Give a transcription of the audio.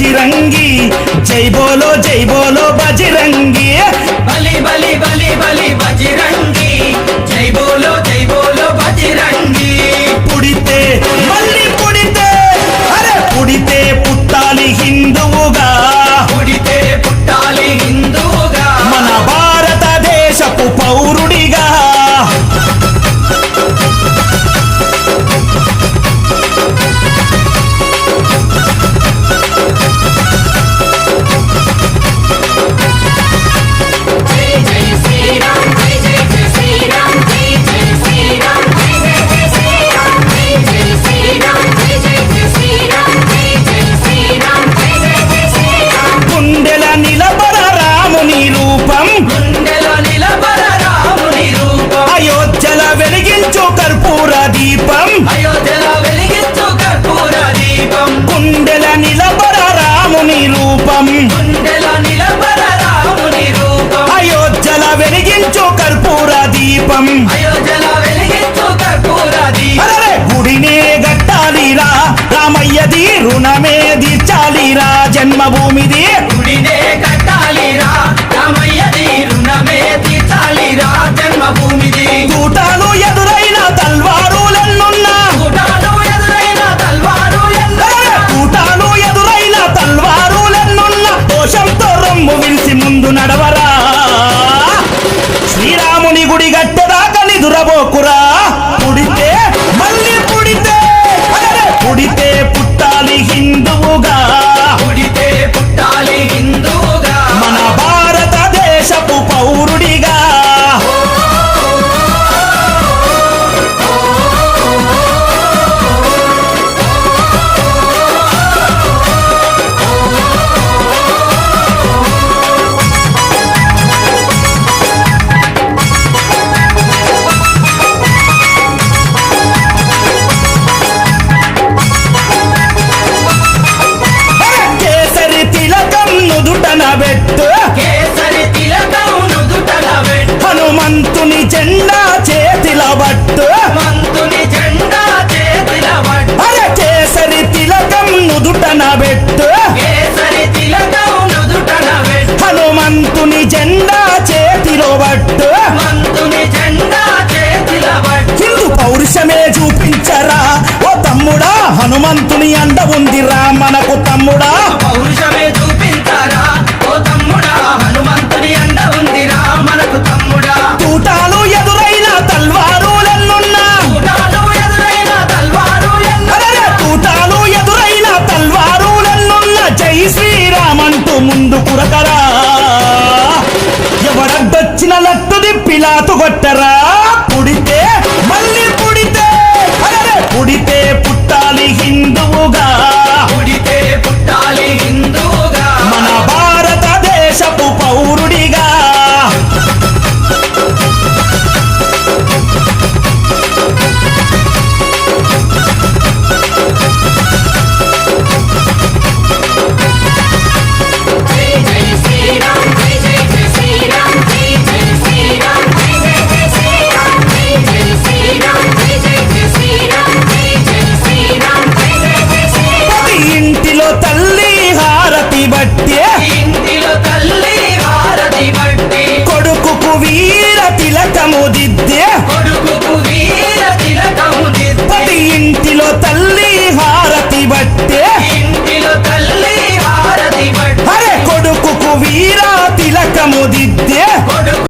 बजरंगी जय बोलो बजरंगी बली बली बली बली बजरंगी जय बोलो बजरंगी पुड़िते मल्ली पुड़िते अरे पुड़िते पुट्टाली हिंदुवुगा पुड़िते पुट्टाली हिंदुवुगा मन भारत देशपु पौरुडिगा గుడినే గట్టాలిరా రామయ్యది రుణమే తీర్చాలిరా జన్మభూమిది గుడినే కట్టాలిరా రామయ్యది రుణమే తీర్చాలిరా జన్మభూమిది తూటాలు ఎదురైన తల్వారులెన్నున్నా తూటాలు ఎదురైన తల్వారులెన్నున్నా దోషంతో రొమ్ము విరిసి ముందు నడవరా శ్రీరాముని గుడి గట్టెదాకా నిదురబోకురా పుడితే మళ్ళీ పుడితే పుడితే పుట్టాలి హిందువుగా పుడితే పుట్టాలి హిందువుగా మన భారతదేశపు పౌరుడిగా హనుమంతుని జెండా చేతిలో పట్టు అరే కేసరి తిలకం నుదుటన పెట్టు హనుమంతుని జెండా చేతిలో పట్టు హిందూ పౌరుషమే చూపించరా ఓ తమ్ముడా హనుమంతుని అండ ఉందిరా మనకు తమ్ముడా పౌరుషమే చూపించరా ఓ తమ్ముడా హనుమంతుని అండ ఉందిరా మనకు తమ్ముడా తూటాలు ఎదురైన తల్వారులెన్నున్నా తూటాలు ఎదురైన తల్వారులెన్నున్నా జై శ్రీరామంటూ ముందు కురకరా ఎవడద్దొచ్చిన లట్టు దిప్పిలాతు కొట్టరా